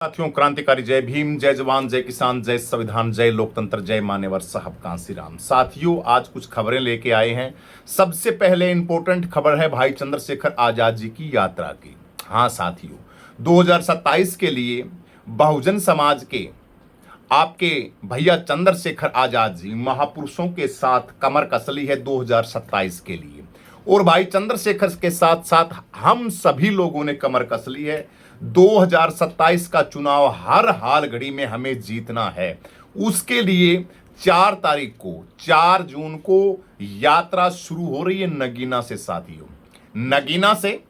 साथियों, क्रांतिकारी जय भीम, जय जवान, जय किसान, जय संविधान, जय लोकतंत्र, जय मान्यवर साहब कांसी राम। साथियों, आज कुछ खबरें लेके आए हैं। सबसे पहले इंपॉर्टेंट खबर है भाई चंद्रशेखर आजाद जी की यात्रा की। हाँ साथियों, 2027 के लिए बहुजन समाज के आपके भैया चंद्रशेखर आजाद जी महापुरुषों के साथ कमर कस ली है 2027 के लिए। और भाई चंद्रशेखर के साथ साथ हम सभी लोगों ने कमर कस ली है। 2027 का चुनाव हर हाल घड़ी में हमें जीतना है। उसके लिए 4 तारीख को 4 जून को यात्रा शुरू हो रही है नगीना से साथियों। नगीना से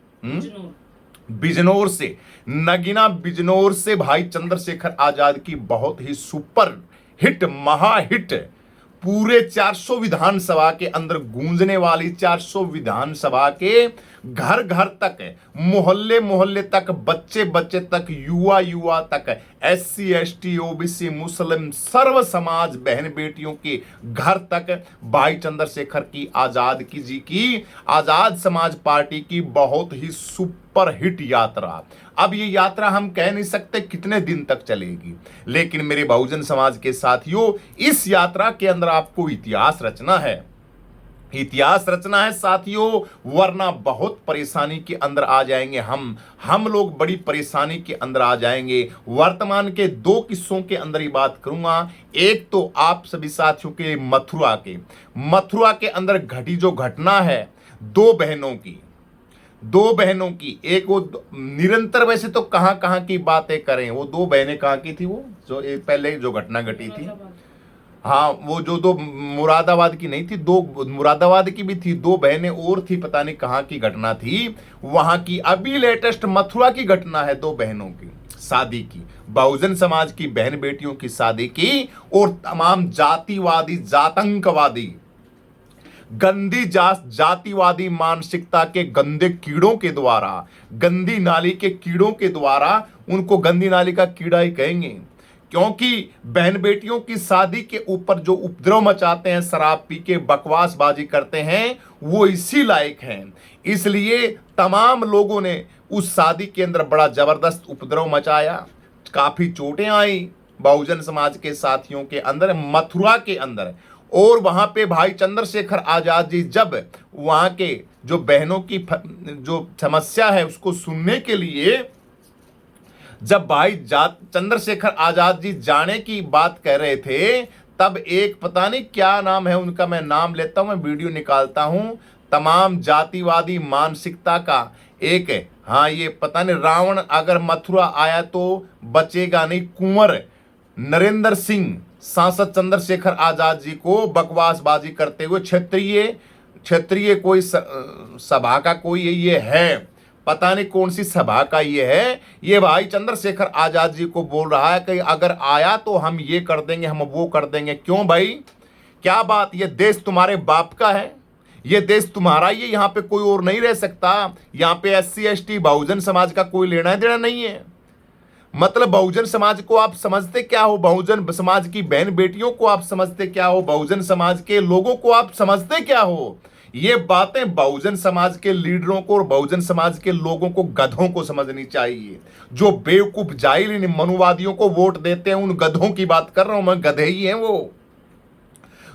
बिजनौर से नगीना बिजनौर से भाई चंद्रशेखर आजाद की बहुत ही सुपर हिट महाहिट पूरे 400 विधानसभा के अंदर गूंजने वाली 400 विधानसभा के घर घर तक, मोहल्ले मोहल्ले तक, बच्चे बच्चे तक, युवा युवा तक, SC ST OBC मुस्लिम सर्व समाज बहन बेटियों के घर तक भाई चंद्रशेखर की आजाद की आजाद समाज पार्टी की बहुत ही सुपर हिट यात्रा। अब ये यात्रा हम कह नहीं सकते कितने दिन तक चलेगी, लेकिन मेरे बहुजन समाज के साथियों, इस यात्रा के अंदर आपको इतिहास रचना है। इतिहास रचना है साथियों, वरना बहुत परेशानी के अंदर आ जाएंगे हम लोग बड़ी परेशानी के अंदर आ जाएंगे। वर्तमान के 2 किस्सों के अंदर ही बात करूंगा। एक तो आप सभी साथियों के मथुरा के अंदर घटी जो घटना है 2 बहनों की एक वो निरंतर, वैसे तो कहां की बातें करें, वो 2 बहनें कहां की थी, वो जो पहले जो घटना घटी थी, हाँ वो जो 2 मुरादाबाद की नहीं थी, 2 मुरादाबाद की भी थी, 2 बहनें और थी, पता नहीं कहां की घटना थी वहां की। अभी लेटेस्ट मथुरा की घटना है 2 बहनों की शादी की, बहुजन समाज की बहन बेटियों की शादी की, और तमाम जातिवादी जातंकवादी गंदी जातिवादी मानसिकता के गंदे कीड़ों के द्वारा, गंदी नाली के कीड़ों के द्वारा, उनको गंदी नाली का कीड़ा ही कहेंगे, क्योंकि बहन बेटियों की शादी के ऊपर जो उपद्रव मचाते हैं, शराब पी के बकवासबाजी करते हैं, वो इसी लायक हैं। इसलिए तमाम लोगों ने उस शादी के अंदर बड़ा जबरदस्त उपद्रव मचाया, काफी चोटें आई बहुजन समाज के साथियों के अंदर, मथुरा के अंदर। और वहां पे भाई चंद्रशेखर आजाद जी जब वहां के जो बहनों की जो समस्या है उसको सुनने के लिए जब भाई चंद्रशेखर आजाद जी जाने की बात कह रहे थे, तब एक पता नहीं क्या नाम है उनका, मैं नाम लेता हूं, मैं वीडियो निकालता हूं, तमाम जातिवादी मानसिकता का एक, हाँ ये पता नहीं, रावण अगर मथुरा आया तो बचेगा नहीं, कुंवर नरेंद्र सिंह सांसद चंद्रशेखर आजाद जी को बकवासबाजी करते हुए, क्षेत्रीय कोई सभा का कोई ये है, पता नहीं कौन सी सभा का ये है, ये भाई चंद्रशेखर आजाद जी को बोल रहा है कि अगर आया तो हम ये कर देंगे, हम वो कर देंगे। क्यों भाई, क्या बात, ये देश तुम्हारे बाप का है, ये देश तुम्हारा ही है, यहाँ पे कोई और नहीं रह सकता, यहाँ पे SC ST बहुजन समाज का कोई लेना देना नहीं है। मतलब बहुजन समाज को आप समझते क्या हो, बहुजन समाज की बहन बेटियों को आप समझते क्या हो, बहुजन समाज के लोगों को आप समझते क्या हो। ये बातें बहुजन समाज के लीडरों को और बहुजन समाज के लोगों को, गधों को समझनी चाहिए। जो बेवकूफ जाहिल मनुवादियों को वोट देते हैं, उन गधों की बात कर रहा हूं मैं, गधे ही हैं वो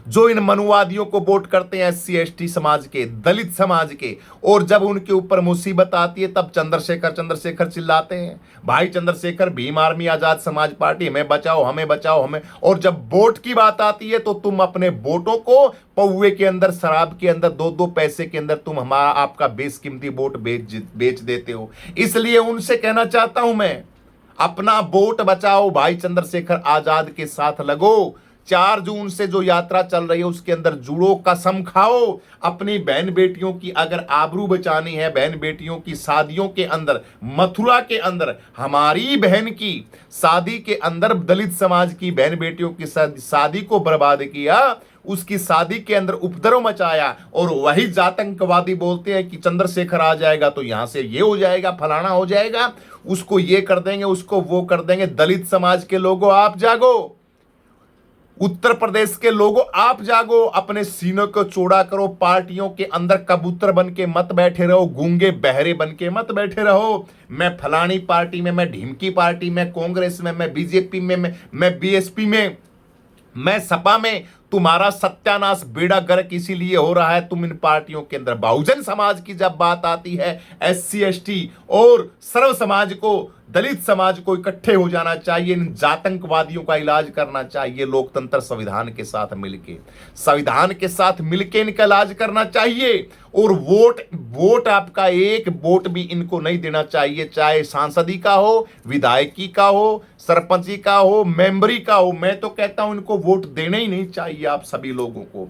जो इन मनुवादियों को वोट करते हैं, SC ST समाज के, दलित समाज के, और जब उनके ऊपर मुसीबत आती है तब चंद्रशेखर चिल्लाते हैं। भाई चंद्रशेखर, भीम आर्मी, आजाद समाज पार्टी, हमें बचाओ हमें बचाओ हमें। और जब वोट की बात आती है तो तुम अपने वोटों को पौवे के अंदर, शराब के अंदर, 2-2 पैसे के अंदर तुम आपका बेशकीमती वोट बेच देते हो। इसलिए उनसे कहना चाहता हूं मैं, अपना वोट बचाओ, भाई चंद्रशेखर आजाद के साथ लगो। 4 जून से जो यात्रा चल रही है उसके अंदर जुड़ो, कसम खाओ, अपनी बहन बेटियों की अगर आबरू बचानी है, बहन बेटियों की शादियों के अंदर, मथुरा के अंदर हमारी बहन की शादी के अंदर दलित समाज की बहन बेटियों की शादी को बर्बाद किया, उसकी शादी के अंदर उपद्रव मचाया, और वही जातंकवादी बोलते हैं कि चंद्रशेखर आ जाएगा तो यहां से ये हो जाएगा, फलाना हो जाएगा, उसको ये कर देंगे, उसको वो कर देंगे। दलित समाज के लोगों, आप जागो, उत्तर प्रदेश के लोगों, आप जागो, अपने सीनों को चौड़ा करो, पार्टियों के अंदर कबूतर बन के मत बैठे रहो, गूंगे बहरे बन के मत बैठे रहो। मैं फलानी पार्टी में, मैं ढिमकी पार्टी में, कांग्रेस में, मैं बीजेपी में, मैं बीएसपी में, मैं सपा में। तुम्हारा सत्यानाश बेड़ा गर्क इसीलिए हो रहा है, तुम इन पार्टियों के अंदर। बहुजन समाज की जब बात आती है, एससी एसटी और सर्व समाज को, दलित समाज को इकट्ठे हो जाना चाहिए, इन जातंकवादियों का इलाज करना चाहिए। लोकतंत्र संविधान के साथ मिलके, संविधान के साथ मिलके इनका इलाज करना चाहिए। और वोट आपका एक वोट भी इनको नहीं देना चाहिए, चाहे सांसदी का हो, विधायकी का हो, सरपंची का हो, मेंबरी का हो। मैं तो कहता हूं इनको वोट देना ही नहीं चाहिए। आप सभी लोगों को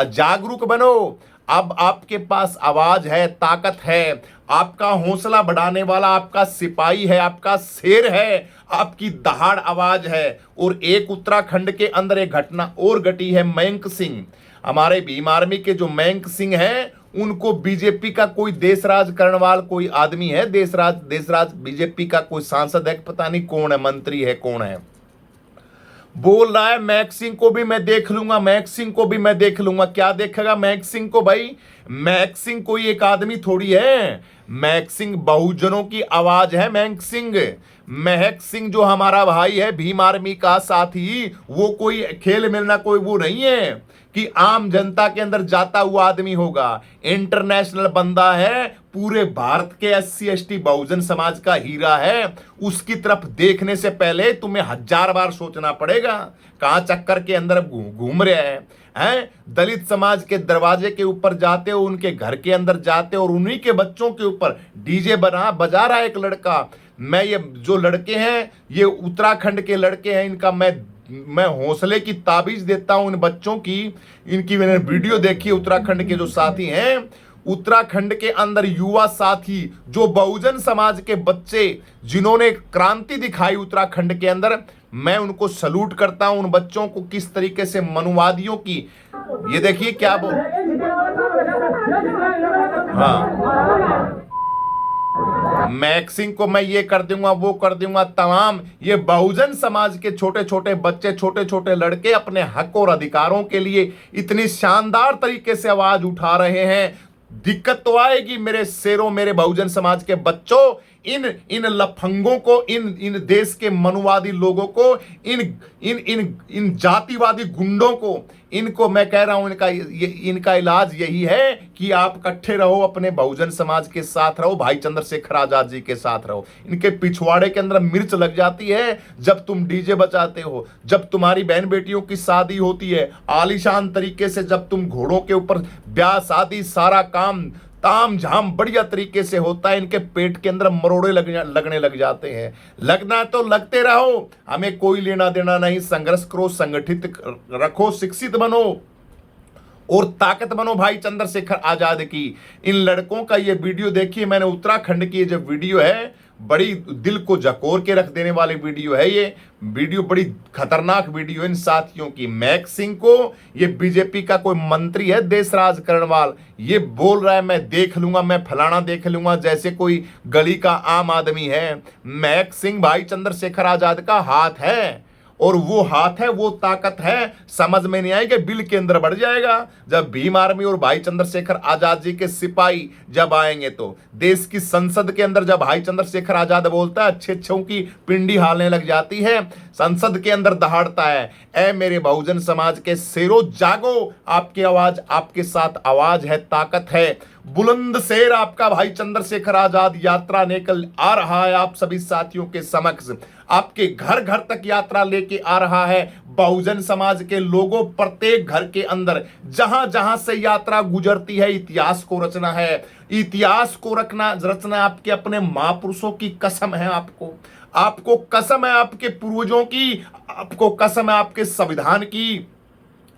जागरूक बनो। अब आपके पास आवाज है, ताकत है, आपका हौसला बढ़ाने वाला आपका सिपाही है, आपका शेर है, आपकी दहाड़ आवाज है। और एक उत्तराखंड के अंदर एक घटना और घटी है। मयंक सिंह, हमारे भीम आर्मी के जो मयंक सिंह हैं, उनको बीजेपी का कोई देशराज करने वाला कोई आदमी है, देशराज बीजेपी का कोई सांसद है, पता नहीं कौन है, मंत्री है, कौन है, बोल रहा है मैक सिंह को भी मैं देख लूंगा, मैक सिंह को भी मैं देख लूंगा। क्या देखेगा मैक सिंह को भाई? मैक सिंह कोई एक आदमी थोड़ी है। मैक सिंह बहुजनों की आवाज है। महक सिंह जो हमारा भाई है, भीम आर्मी का साथी, वो कोई खेल मिलना कोई वो नहीं है कि आम जनता के अंदर जाता हुआ आदमी होगा। इंटरनेशनल बंदा है, पूरे भारत के एससी एसटी बहुजन समाज का हीरा है। उसकी तरफ देखने से पहले तुम्हें 1000 बार सोचना पड़ेगा। कहां चक्कर के अंदर घूम रहे हैं? दलित समाज के दरवाजे के ऊपर जाते हो, उनके घर के अंदर जाते हो और उन्हीं के बच्चों के ऊपर डीजे बजा रहा है एक लड़का। मैं ये जो लड़के हैं, ये उत्तराखंड के लड़के हैं, इनका मैं हौसले की ताबीज देता हूं इन बच्चों की। इनकी मैंने वीडियो देखी है। उत्तराखंड के जो साथी हैं, उत्तराखंड के अंदर युवा साथी, जो बहुजन समाज के बच्चे जिन्होंने क्रांति दिखाई उत्तराखंड के अंदर, मैं उनको सलूट करता हूं। उन बच्चों को किस तरीके से मनुवादियों की, ये देखिए क्या बोल, हाँ, मैक सिंह को मैं ये कर दूंगा, वो कर दूंगा। तमाम ये बहुजन समाज के छोटे छोटे बच्चे, छोटे छोटे लड़के अपने हक और अधिकारों के लिए इतनी शानदार तरीके से आवाज उठा रहे हैं। दिक्कत तो आएगी मेरे शेरों, मेरे बहुजन समाज के बच्चों। इन लफंगों को, इन देश के मनुवादी लोगों को, इन जातिवादी गुंडों को, इनको मैं कह रहा हूं, इनका इलाज यही है कि आप इकट्ठे रहो, अपने बहुजन समाज के साथ रहो, भाई चंद्रशेखर आजाद जी के साथ रहो। इनके पिछवाड़े के अंदर मिर्च लग जाती है जब तुम डीजे बजाते हो, जब तुम्हारी बहन बेटियों की शादी होती है आलीशान तरीके से, जब तुम घोड़ों के ऊपर ब्याह शादी सारा काम ताम झाम बढ़िया तरीके से होता है, इनके पेट के अंदर मरोड़े लगने लग जाते हैं। लगना तो लगते रहो, हमें कोई लेना देना नहीं। संघर्ष करो, संगठित रखो, शिक्षित बनो और ताकत बनो भाई चंद्रशेखर आजाद की। इन लड़कों का ये वीडियो देखिए, मैंने उत्तराखंड की जो वीडियो है, बड़ी दिल को झकोर के रख देने वाली वीडियो है। ये वीडियो बड़ी खतरनाक वीडियो इन साथियों की। मैक सिंह को, ये बीजेपी का कोई मंत्री है, देशराज करणवाल, ये बोल रहा है मैं देख लूंगा, मैं फलाना देख लूंगा, जैसे कोई गली का आम आदमी है। मैक सिंह भाई चंद्रशेखर आजाद का हाथ है, और वो हाथ है, वो ताकत है। समझ में नहीं आएगा, बिल के अंदर बढ़ जाएगा जब भीम आर्मी और भाई चंद्रशेखर आजाद जी के सिपाही जब आएंगे। तो देश की संसद के अंदर जब भाई चंद्रशेखर आजाद बोलता है, अच्छे अच्छों की पिंडी हालने लग जाती है, संसद के अंदर दहाड़ता है। ऐ मेरे बहुजन समाज के शेरों, जागो, आपकी आवाज, आपके साथ आवाज है, ताकत है। बुलंद शेर आपका भाई चंद्रशेखर आजाद यात्रा लेकर आ रहा है आप सभी साथियों के समक्ष। आपके घर घर तक यात्रा लेके आ रहा है। बहुजन समाज के लोगों, प्रत्येक घर के अंदर जहां जहां से यात्रा गुजरती है, इतिहास को रचना है। इतिहास को रचना आपके अपने महापुरुषों की कसम है। आपको कसम है आपके पूर्वजों की, आपको कसम है आपके संविधान की,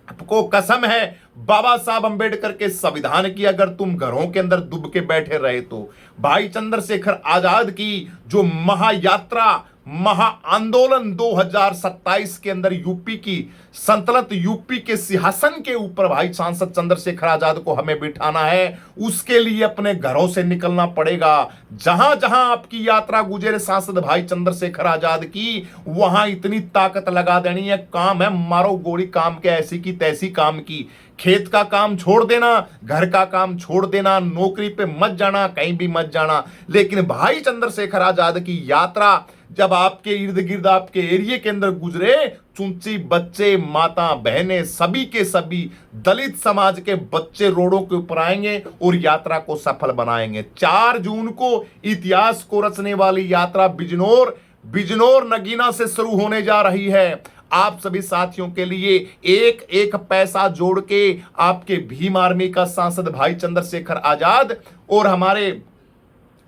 आपको कसम है बाबा साहब अंबेडकर के संविधान की। अगर तुम घरों के अंदर डूब के बैठे रहे तो भाई चंद्रशेखर आजाद की जो महायात्रा, महा आंदोलन 2027 के अंदर यूपी की संतलत यूपी के सिंहासन के ऊपर भाई सांसद चंद्रशेखर आजाद को हमें बिठाना है। उसके लिए अपने घरों से निकलना पड़ेगा। जहां जहां आपकी यात्रा गुजरे सांसद भाई चंद्रशेखर आजाद की, वहां इतनी ताकत लगा देनी है, काम है मारो गोली, काम के ऐसी की तैसी काम की। खेत का काम छोड़ देना, घर का काम छोड़ देना, नौकरी पे मत जाना, कहीं भी मत जाना। लेकिन भाई चंद्रशेखर आजाद की यात्रा जब आपके इर्द गिर्द आपके एरिया के अंदर गुजरे, चुंची बच्चे, माता बहनें, सभी के सभी दलित समाज के बच्चे रोडों के ऊपर आएंगे और यात्रा को सफल बनाएंगे। 4 जून को इतिहास को रचने वाली यात्रा बिजनौर नगीना से शुरू होने जा रही है। आप सभी साथियों के लिए एक एक पैसा जोड़ के आपके भीम आर्मी का सांसद भाई चंद्रशेखर आजाद और हमारे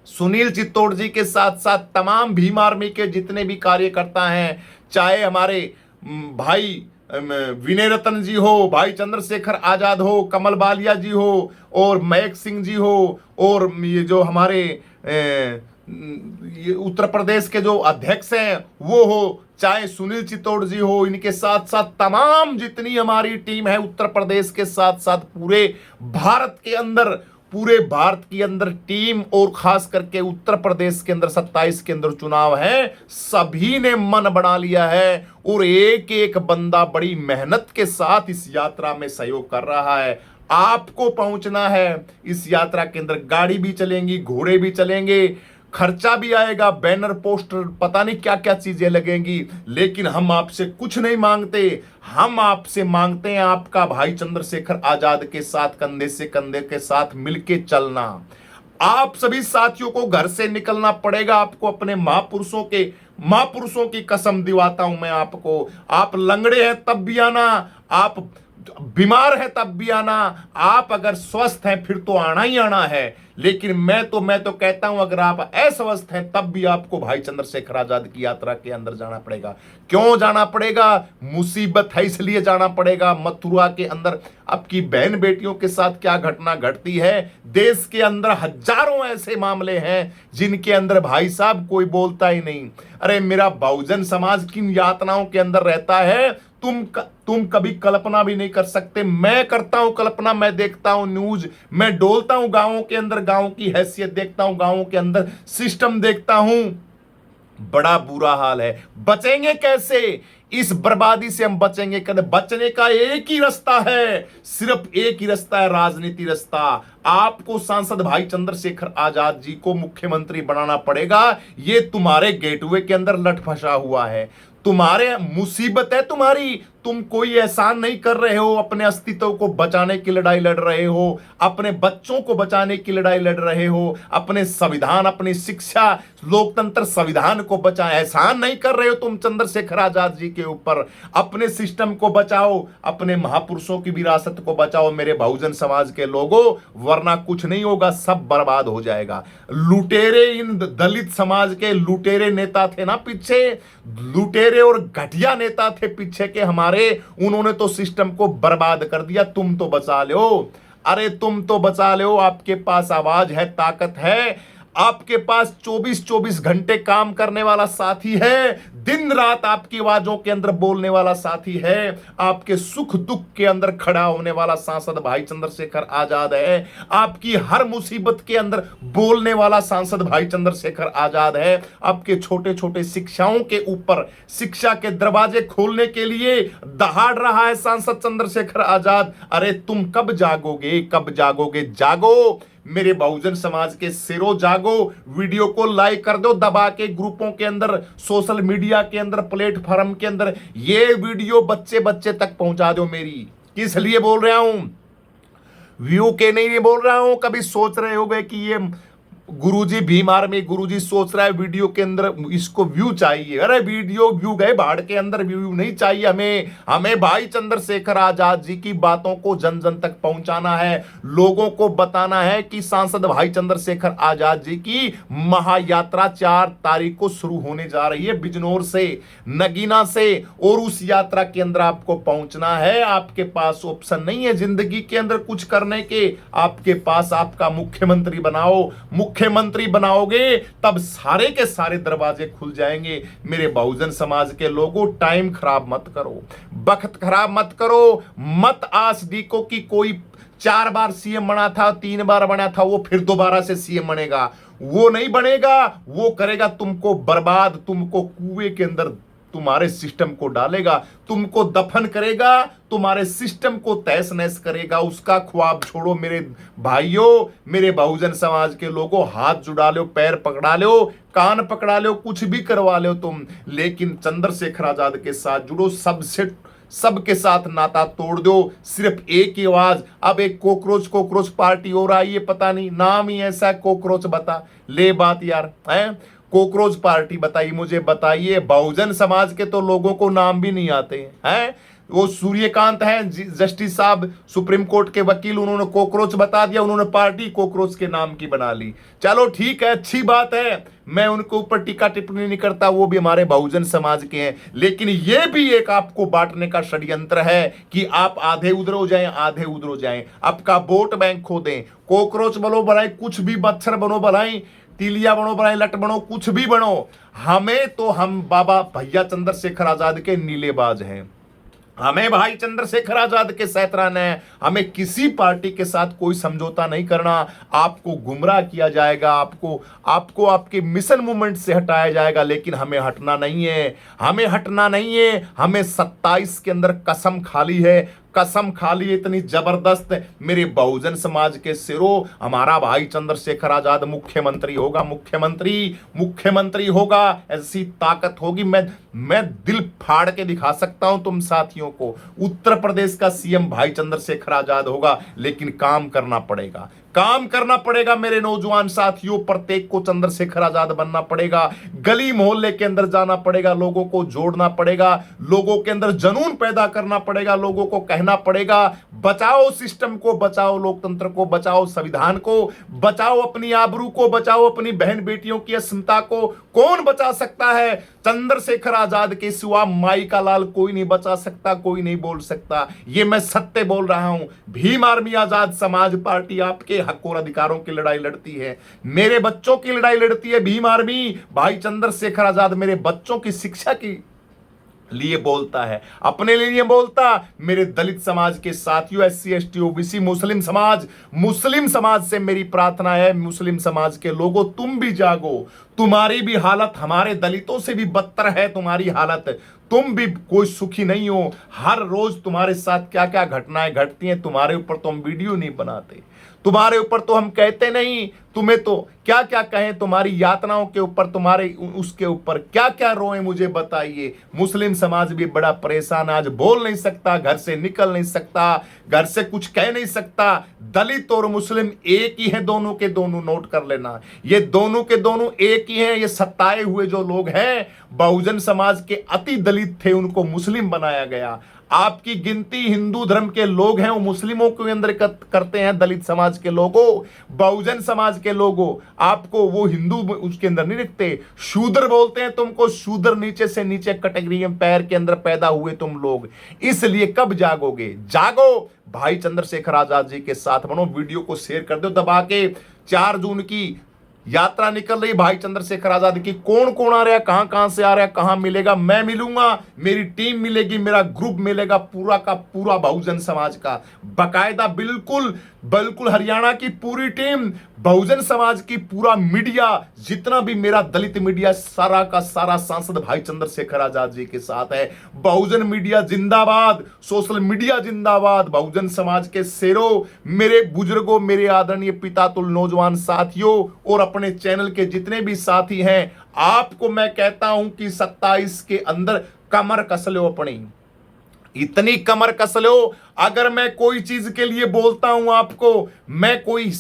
सुनील चित्तौड़ जी के साथ साथ तमाम भीम आर्मी के जितने भी कार्यकर्ता हैं, चाहे हमारे भाई विनय रतन जी हो, भाई चंद्रशेखर आजाद हो, कमल बालिया जी हो, और महक सिंह जी हो, और ये जो हमारे ये उत्तर प्रदेश के जो अध्यक्ष हैं वो हो, चाहे सुनील चित्तौड़ जी हो, इनके साथ साथ तमाम जितनी हमारी टीम है उत्तर प्रदेश के साथ साथ पूरे भारत के अंदर टीम, और खास करके उत्तर प्रदेश के अंदर 27 के अंदर चुनाव है, सभी ने मन बना लिया है और एक एक बंदा बड़ी मेहनत के साथ इस यात्रा में सहयोग कर रहा है। आपको पहुंचना है इस यात्रा के अंदर, गाड़ी भी चलेंगी, घोड़े भी चलेंगे, खर्चा भी आएगा, बैनर पोस्टर पता नहीं क्या क्या चीजें लगेंगी, लेकिन हम आपसे कुछ नहीं मांगते। हम आपसे मांगते हैं आपका भाई चंद्रशेखर आजाद के साथ कंधे से कंधे के साथ मिलके चलना। आप सभी साथियों को घर से निकलना पड़ेगा। आपको अपने महापुरुषों की कसम दिवाता हूं मैं आपको। आप लंगड़े हैं तब भी आना, आप बीमार है तब भी आना, आप अगर स्वस्थ हैं फिर तो आना ही आना है। लेकिन मैं तो कहता हूं अगर आप अस्वस्थ हैं तब भी आपको भाई चंद्रशेखर आजाद की यात्रा के अंदर जाना पड़ेगा। क्यों जाना पड़ेगा? मुसीबत है इसलिए जाना पड़ेगा। मथुरा के अंदर आपकी बहन बेटियों के साथ क्या घटना घटती है, देश के अंदर हजारों ऐसे मामले हैं जिनके अंदर भाई साहब कोई बोलता ही नहीं। अरे मेरा बहुजन समाज किन यातनाओं के अंदर रहता है तुम कभी कल्पना भी नहीं कर सकते। मैं करता हूं कल्पना, मैं देखता हूं न्यूज, मैं डोलता हूं गांवों के अंदर, गांवों की हैसियत देखता हूं, गांवों के अंदर सिस्टम देखता हूं, बड़ा बुरा हाल है। बचेंगे कैसे? इस बर्बादी से हम बचेंगे कैसे? बचने का एक ही रास्ता है, सिर्फ एक ही रास्ता है, राजनीति रास्ता। आपको सांसद भाई चंद्रशेखर आजाद जी को मुख्यमंत्री बनाना पड़ेगा। ये तुम्हारे गेटवे के अंदर लट फंसा हुआ है, तुम्हारे मुसीबत है तुम्हारी। तुम कोई एहसान नहीं कर रहे हो, अपने अस्तित्व को बचाने की लड़ाई लड़ रहे हो, अपने बच्चों को बचाने की लड़ाई लड़ रहे हो, अपने संविधान, अपनी शिक्षा, लोकतंत्र, संविधान को बचाए। एहसान नहीं कर रहे हो तुम चंद्रशेखर आजाद जी के ऊपर। अपने सिस्टम को बचाओ, अपने महापुरुषों की विरासत को बचाओ मेरे बहुजन समाज के लोगों, वरना कुछ नहीं होगा, सब बर्बाद हो जाएगा। लुटेरे, इन दलित समाज के लुटेरे नेता थे ना पीछे, लुटेरे और घटिया नेता थे पीछे के हमारे, उन्होंने तो सिस्टम को बर्बाद कर दिया। तुम तो बचा लो, अरे तुम तो बचा लो। आपके पास आवाज है, ताकत है, आपके पास 24-24 घंटे काम करने वाला साथी है, दिन रात आपकी आवाजों के अंदर बोलने वाला साथी है, आपके सुख दुख के अंदर खड़ा होने वाला सांसद भाई चंद्रशेखर आजाद है, आपकी हर मुसीबत के अंदर बोलने वाला सांसद भाई चंद्रशेखर आजाद है, आपके छोटे छोटे शिक्षाओं के ऊपर शिक्षा के दरवाजे खोलने के लिए दहाड़ रहा है सांसद चंद्रशेखर आजाद। अरे तुम कब जागोगे, कब जागोगे? जागो मेरे बहुजन समाज के सिरों, जागो। वीडियो को लाइक कर दो दबा के, ग्रुपों के अंदर, सोशल मीडिया के अंदर, प्लेटफॉर्म के अंदर ये वीडियो बच्चे बच्चे तक पहुंचा दो मेरी। किस लिए बोल रहा हूं? व्यू के नहीं बोल रहा हूं। कभी सोच रहे होगे कि ये गुरुजी भीम आर्मी गुरुजी सोच रहा है वीडियो के अंदर इसको व्यू चाहिए। अरे वीडियो व्यू गए बाढ़ के अंदर, व्यू नहीं चाहिए हमें भाई चंद्रशेखर आजाद जी की बातों को जन जन तक पहुंचाना है, लोगों को बताना है कि सांसद भाई चंद्रशेखर आजाद जी की महायात्रा 4 तारीख को शुरू होने जा रही है बिजनौर से, नगीना से, और उस यात्रा के अंदर आपको पहुंचना है। आपके पास ऑप्शन नहीं है जिंदगी के अंदर कुछ करने के, आपके पास आपका मुख्यमंत्री बनाओ। मुख्यमंत्री बनाओगे तब सारे के सारे दरवाजे खुल जाएंगे। मेरे बहुजन समाज के लोगों, टाइम खराब मत करो, वक्त खराब मत करो, मत आस डीको कि कोई 4 बार सीएम बना था, 3 बार बना था, वो फिर दोबारा से सीएम बनेगा। वो नहीं बनेगा, वो करेगा तुमको बर्बाद, तुमको कुएं के अंदर तुम्हारे सिस्टम को डालेगा, तुमको दफन करेगा, तुम्हारे सिस्टम को तहस नहस करेगा। उसका ख्वाब छोड़ो मेरे भाइयों, मेरे बहुजन समाज के लोगों, हाथ जुड़ा लो, पैर पकड़ा लो, कान पकड़ा लो, कुछ भी करवा लो तुम, लेकिन चंद्रशेखर आजाद के साथ जुड़ो, सबके साथ नाता तोड़ दो। सिर्फ एक ही आवाज। अब एक कोकरोच पार्टी हो रहा है, ये पता नहीं नाम ही ऐसा, कोकरोच बता ले बात यार है। कोकरोच पार्टी बताइए, मुझे बताइए, बहुजन समाज के तो लोगों को नाम भी नहीं आते हैं। वो सूर्यकांत हैं जस्टिस साहब, सुप्रीम कोर्ट के वकील, उन्होंने कोकरोच बता दिया, उन्होंने पार्टी कोकरोच के नाम की बना ली। चलो ठीक है, अच्छी बात है, मैं उनके ऊपर टीका टिप्पणी नहीं करता, वो भी हमारे बहुजन समाज के हैं, लेकिन ये भी एक आपको बांटने का षड्यंत्र है कि आप आधे उधर हो जाएं, आधे उधर हो जाएं, आपका वोट बैंक खो दें। कोकरोच बनो बनाए, कुछ भी मच्छर बनो बनाई, तीलिया बनो बनाए, लट बनो, कुछ भी बनो, हमें तो हम बाबा भैया चंद्रशेखर आजाद के नीलेबाज हैं, हमें भाई चंद्रशेखर आजाद के सहतरान है। हमें किसी पार्टी के साथ कोई समझौता नहीं करना। आपको गुमराह किया जाएगा, आपको आपके मिशन मूवमेंट से हटाया जाएगा, लेकिन हमें हटना नहीं है, हमें हटना नहीं है। हमें 27 के अंदर कसम खाली है, कसम खाली इतनी जबरदस्त, मेरे बहुजन समाज के सिरों हमारा भाई चंद्रशेखर आजाद मुख्यमंत्री होगा, मुख्यमंत्री होगा। ऐसी ताकत होगी, मैं दिल फाड़ के दिखा सकता हूं तुम साथियों को। उत्तर प्रदेश का सीएम भाई चंद्रशेखर आजाद होगा, लेकिन काम करना पड़ेगा, काम करना पड़ेगा मेरे नौजवान साथियों। प्रत्येक को चंद्रशेखर आजाद बनना पड़ेगा, गली मोहल्ले के अंदर जाना पड़ेगा, लोगों को जोड़ना पड़ेगा, लोगों के अंदर जुनून पैदा करना पड़ेगा, लोगों को कहना पड़ेगा बचाओ सिस्टम को, बचाओ लोकतंत्र को, बचाओ संविधान को, बचाओ अपनी आबरू को, बचाओ अपनी बहन बेटियों की अस्मिता को। कौन बचा सकता है? चंद्रशेखर आजाद के सिवा माई का लाल कोई नहीं बचा सकता, कोई नहीं बोल सकता। ये मैं सत्य बोल रहा हूं। भीम आर्मी आजाद समाज पार्टी आपके हक और अधिकारों की लड़ाई लड़ती है, मेरे बच्चों की लड़ाई लड़ती है। भीम आर्मी भाई चंद्रशेखर आजाद मेरे बच्चों की शिक्षा की लिए बोलता है, अपने लिए बोलता। मेरे दलित समाज के साथियों, SC ST OBC मुस्लिम समाज से मेरी प्रार्थना है, मुस्लिम समाज के लोगों तुम भी जागो। तुम्हारी भी हालत हमारे दलितों से भी बदतर है, तुम्हारी हालत, तुम भी कोई सुखी नहीं हो। हर रोज तुम्हारे साथ क्या क्या घटनाएं घटती हैं, तुम्हारे ऊपर तो हम वीडियो नहीं बनाते, तुम्हारे ऊपर तो हम कहते नहीं, तुम्हें तो क्या क्या कहें, तुम्हारी यातनाओं के ऊपर, तुम्हारे उसके ऊपर क्या क्या रोए, मुझे बताइए। मुस्लिम समाज भी बड़ा परेशान, आज बोल नहीं सकता, घर से निकल नहीं सकता, घर से कुछ कह नहीं सकता। दलित और मुस्लिम एक ही है, दोनों के दोनों, नोट कर लेना, ये दोनों के दोनों एक ही हैं। ये सताए हुए जो लोग हैं, बहुजन समाज के अति दलित थे, उनको मुस्लिम बनाया गया। आपकी गिनती हिंदू धर्म के लोग हैं, वो मुस्लिमों के अंदर करते हैं, दलित समाज के लोगों, बहुजन समाज के लोगों, आपको वो हिंदू उसके अंदर नहीं रखते। शूद्र बोलते हैं तुमको, शूद्र नीचे से नीचे कैटेगरी में पैर के अंदर पैदा हुए तुम लोग। इसलिए कब जागोगे? जागो, भाई चंद्रशेखर आजाद जी के साथ बनो। वीडियो को शेयर कर दो दबा के। 4 जून की यात्रा निकल रही भाई चंद्रशेखर आजाद की। कौन कौन आ रहा है, कहां कहां से आ रहा है, कहां मिलेगा? मैं मिलूंगा, मेरी टीम मिलेगी, मेरा ग्रुप मिलेगा, पूरा का पूरा बहुजन समाज का, बकायदा बिल्कुल हरियाणा की पूरी टीम, बहुजन समाज की पूरा मीडिया, जितना भी मेरा दलित मीडिया, सारा का सारा सांसद भाई चंद्रशेखर आजाद जी के साथ है। बहुजन मीडिया जिंदाबाद, सोशल मीडिया जिंदाबाद। बहुजन समाज के शेरों, मेरे बुजुर्गों, मेरे आदरणीय पितातुल नौजवान साथियों और अपने चैनल के जितने भी साथी हैं, आपको मैं कहता हूं कि 27 के अंदर कमर कस लो अपनी, इतनी कमर कस लो। अगर मैं कोई चीज के लिए बोलता हूं आपको, मैं कोई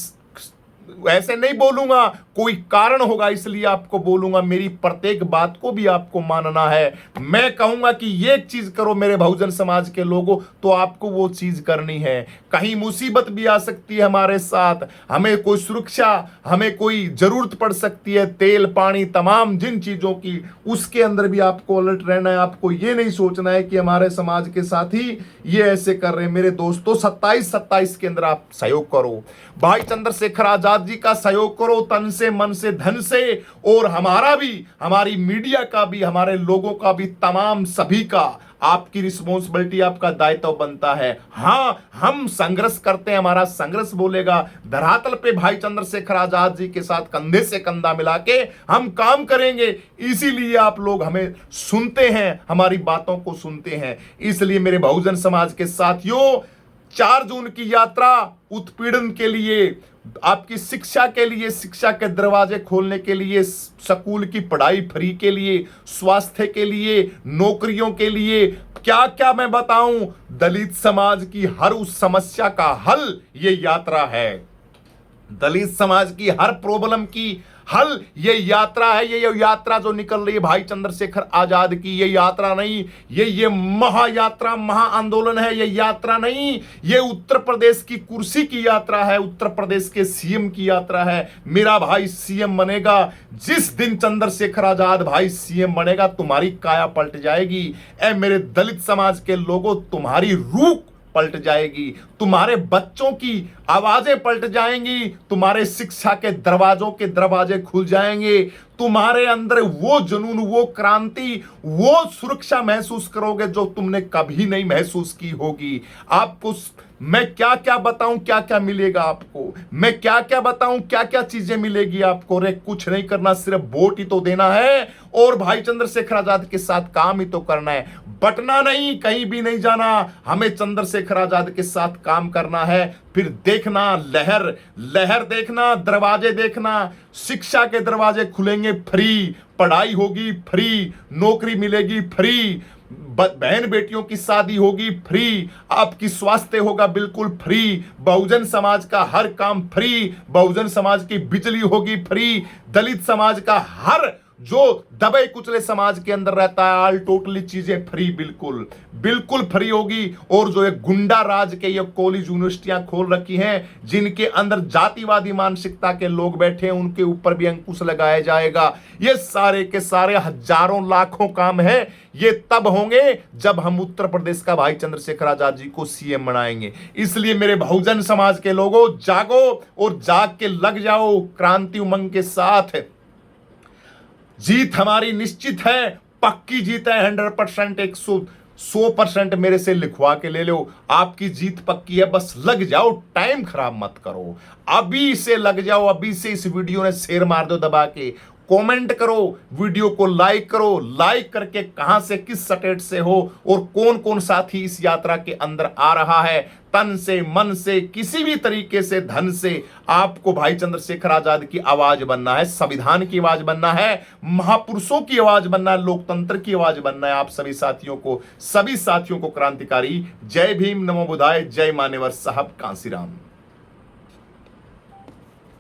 ऐसे नहीं बोलूंगा, कोई कारण होगा इसलिए आपको बोलूंगा। मेरी प्रत्येक बात को भी आपको मानना है। मैं कहूंगा कि ये चीज करो मेरे बहुजन समाज के लोगों, तो आपको वो चीज करनी है। कहीं मुसीबत भी आ सकती है हमारे साथ, हमें कोई सुरक्षा, हमें कोई जरूरत पड़ सकती है, तेल पानी तमाम जिन चीजों की, उसके अंदर भी आपको अलर्ट रहना है। आपको ये नहीं सोचना है कि हमारे समाज के साथी ये ऐसे कर रहे हैं। मेरे दोस्तों, 27 के अंदर आप सहयोग करो, भाई चंद्रशेखर आजाद जी का सहयोग करो, तन से से, मन से, धन से, और हमारा भी, हमारी मीडिया का भी, हमारे लोगों का भी, तमाम सभी का आपकी रिस्पॉन्सिबिलिटी, आपका दायित्व बनता है। हां, हम संघर्ष करते हैं, हमारा संघर्ष बोलेगा। धरातल पे भाई चंद्रशेखर आजाद जी के साथ कंधे से कंधा मिला के हम काम करेंगे। इसीलिए आप लोग हमें सुनते हैं, हमारी बातों को सुनते हैं। इसलिए मेरे बहुजन समाज के साथियों, 4 जून की यात्रा उत्पीड़न के लिए, आपकी शिक्षा के लिए, शिक्षा के दरवाजे खोलने के लिए, स्कूल की पढ़ाई फ्री के लिए, स्वास्थ्य के लिए, नौकरियों के लिए, क्या क्या मैं बताऊं, दलित समाज की हर उस समस्या का हल ये यात्रा है। दलित समाज की हर प्रॉब्लम की हल ये यात्रा है। ये यात्रा जो निकल रही है भाई चंद्रशेखर आजाद की, ये यात्रा नहीं, ये महायात्रा, महाआंदोलन है। ये यात्रा नहीं, ये उत्तर प्रदेश की कुर्सी की यात्रा है, उत्तर प्रदेश के सीएम की यात्रा है। मेरा भाई सीएम बनेगा, जिस दिन चंद्रशेखर आजाद भाई सीएम बनेगा, तुम्हारी काया पलट जाएगी। ए मेरे दलित समाज के लोगों, तुम्हारी रूह पलट जाएगी, तुम्हारे बच्चों की आवाजें पलट जाएंगी, तुम्हारे शिक्षा के दरवाजे खुल जाएंगे, तुम्हारे अंदर वो जुनून, वो क्रांति, वो सुरक्षा महसूस करोगे जो तुमने कभी नहीं महसूस की होगी। आपको मैं क्या क्या बताऊं, क्या क्या मिलेगा आपको, मैं क्या क्या बताऊं, क्या क्या चीजें मिलेगी आपको। रे कुछ नहीं करना, सिर्फ वोट ही तो देना है और भाई चंद्रशेखर आजाद के साथ काम ही तो करना है। बटना नहीं, कहीं भी नहीं जाना, हमें चंद्रशेखर आजाद के साथ काम करना है। फिर देखना, लहर लहर देखना, दरवाजे देखना, शिक्षा के दरवाजे खुलेंगे फ्री, पढ़ाई होगी फ्री, नौकरी मिलेगी फ्री, बहन बेटियों की शादी होगी फ्री, आपकी स्वास्थ्य होगा बिल्कुल फ्री, बहुजन समाज का हर काम फ्री, बहुजन समाज की बिजली होगी फ्री, दलित समाज का हर जो दबे कुचले समाज के अंदर रहता है, ऑल टोटली चीजें फ्री, बिल्कुल बिल्कुल फ्री होगी। और जो एक गुंडा राज के ये कॉलेज यूनिवर्सिटियां खोल रखी हैं, जिनके अंदर जातिवादी मानसिकता के लोग बैठे हैं, उनके ऊपर भी अंकुश लगाया जाएगा। ये सारे के सारे हजारों लाखों काम है, ये तब होंगे जब हम उत्तर प्रदेश का भाई चंद्रशेखर आजाद जी को सीएम बनाएंगे। इसलिए मेरे बहुजन समाज के लोगों, जागो और जाग के लग जाओ क्रांति उमंग के साथ। जीत हमारी निश्चित है, पक्की जीत है, 100%, 100% मेरे से लिखवा के ले लो, आपकी जीत पक्की है। बस लग जाओ, टाइम खराब मत करो, अभी से लग जाओ, अभी से इस वीडियो ने शेयर मार दो दबा के, कमेंट करो, वीडियो को लाइक करो, लाइक करके कहां से, किस स्टेट से हो और कौन कौन साथी इस यात्रा के अंदर आ रहा है। तन से, मन से, किसी भी तरीके से, धन से आपको भाई चंद्रशेखर आजाद की आवाज बनना है, संविधान की आवाज बनना है, महापुरुषों की आवाज बनना है, लोकतंत्र की आवाज बनना है। आप सभी साथियों को क्रांतिकारी जय भीम, नमो बुधाय, जय मान्यवर साहब, कांसीराम।